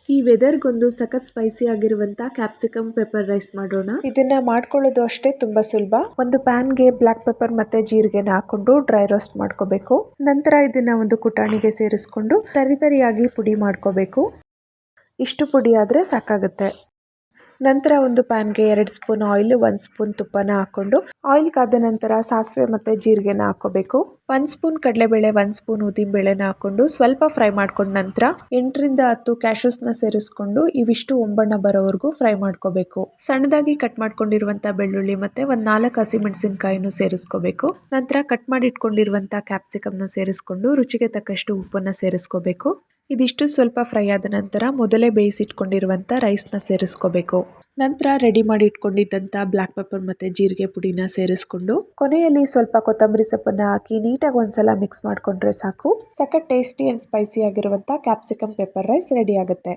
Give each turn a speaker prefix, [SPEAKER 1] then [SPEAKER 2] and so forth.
[SPEAKER 1] ಈ ವೆದರ್ಗೊಂದು ಸಖತ್ ಸ್ಪೈಸಿ ಆಗಿರುವಂತ ಕ್ಯಾಪ್ಸಿಕಮ್ ಪೆಪ್ಪರ್ ರೈಸ್ ಮಾಡೋಣ. ಇದನ್ನ ಮಾಡ್ಕೊಳ್ಳೋದು ಅಷ್ಟೇ ತುಂಬಾ ಸುಲಭ. ಒಂದು ಪ್ಯಾನ್ಗೆ ಬ್ಲಾಕ್ ಪೆಪ್ಪರ್ ಮತ್ತೆ ಜೀರಿಗೆನ ಹಾಕೊಂಡು ಡ್ರೈ ರೋಸ್ಟ್ ಮಾಡ್ಕೋಬೇಕು. ನಂತರ ಇದನ್ನ ಒಂದು ಕುಟಾಣಿಗೆ ಸೇರಿಸ್ಕೊಂಡು ತರಿತರಿಯಾಗಿ ಪುಡಿ ಮಾಡ್ಕೋಬೇಕು. ಇಷ್ಟು ಪುಡಿ ಆದ್ರೆ ಸಾಕಾಗುತ್ತೆ. ನಂತರ ಒಂದು ಪ್ಯಾನ್ಗೆ 2 ಸ್ಪೂನ್ ಆಯಿಲ್ 1 ಸ್ಪೂನ್ ತುಪ್ಪನ ಹಾಕೊಂಡು ಆಯಿಲ್ ಕಾದ ನಂತರ ಸಾಸಿವೆ ಮತ್ತೆ ಜೀರಿಗೆನ ಹಾಕೋಬೇಕು. 1 ಸ್ಪೂನ್ ಕಡಲೆಬೇಳೆ 1 ಸ್ಪೂನ್ ಉದ್ದಿನ ಬೇಳೆನ ಹಾಕೊಂಡು ಸ್ವಲ್ಪ ಫ್ರೈ ಮಾಡ್ಕೊಂಡ ನಂತರ 8 ರಿಂದ 10 ಕ್ಯಾಶ್ಯೂಸ್ನ ಸೇರಿಸ್ಕೊಂಡು ಇವಿಷ್ಟು ಒಂಬಣ್ಣ ಬರೋವರೆಗೂ ಫ್ರೈ ಮಾಡ್ಕೋಬೇಕು. ಸಣ್ಣದಾಗಿ ಕಟ್ ಮಾಡ್ಕೊಂಡಿರುವಂತ ಬೆಳ್ಳುಳ್ಳಿ ಮತ್ತೆ ಒಂದ್ 4 ಹಸಿಮೆಣಸಿನಕಾಯಿನೂ ಸೇರಿಸ್ಕೋಬೇಕು. ನಂತರ ಕಟ್ ಮಾಡಿ ಇಟ್ಕೊಂಡಿರುವಂತ ಕ್ಯಾಪ್ಸಿಕಮ್ನ ಸೇರಿಸ್ಕೊಂಡು ರುಚಿಗೆ ತಕ್ಕಷ್ಟು ಉಪ್ಪನ್ನ ಸೇರಿಸ್ಕೋಬೇಕು. ಇದಿಷ್ಟು ಸ್ವಲ್ಪ ಫ್ರೈ ಆದ ನಂತರ ಮೊದಲೇ ಬೇಯಿಸಿಟ್ಕೊಂಡಿರುವಂತ ರೈಸ್ನ ಸೇರಿಸ್ಕೋಬೇಕು. ನಂತರ ರೆಡಿ ಮಾಡಿ ಇಟ್ಕೊಂಡಿದ್ದಂತ ಬ್ಲಾಕ್ ಪೆಪ್ಪರ್ ಮತ್ತೆ ಜೀರಿಗೆ ಪುಡಿನ ಸೇರಿಸ್ಕೊಂಡು ಕೊನೆಯಲ್ಲಿ ಸ್ವಲ್ಪ ಕೊತ್ತಂಬರಿ ಸೊಪ್ಪನ್ನ ಹಾಕಿ ನೀಟಾಗಿ ಒಂದ್ಸಲ ಮಿಕ್ಸ್ ಮಾಡ್ಕೊಂಡ್ರೆ ಸಾಕು. ಸಖತ್ ಟೇಸ್ಟಿ ಅಂಡ್ ಸ್ಪೈಸಿ ಆಗಿರುವಂತ ಕ್ಯಾಪ್ಸಿಕಮ್ ಪೆಪ್ಪರ್ ರೈಸ್ ರೆಡಿ ಆಗುತ್ತೆ.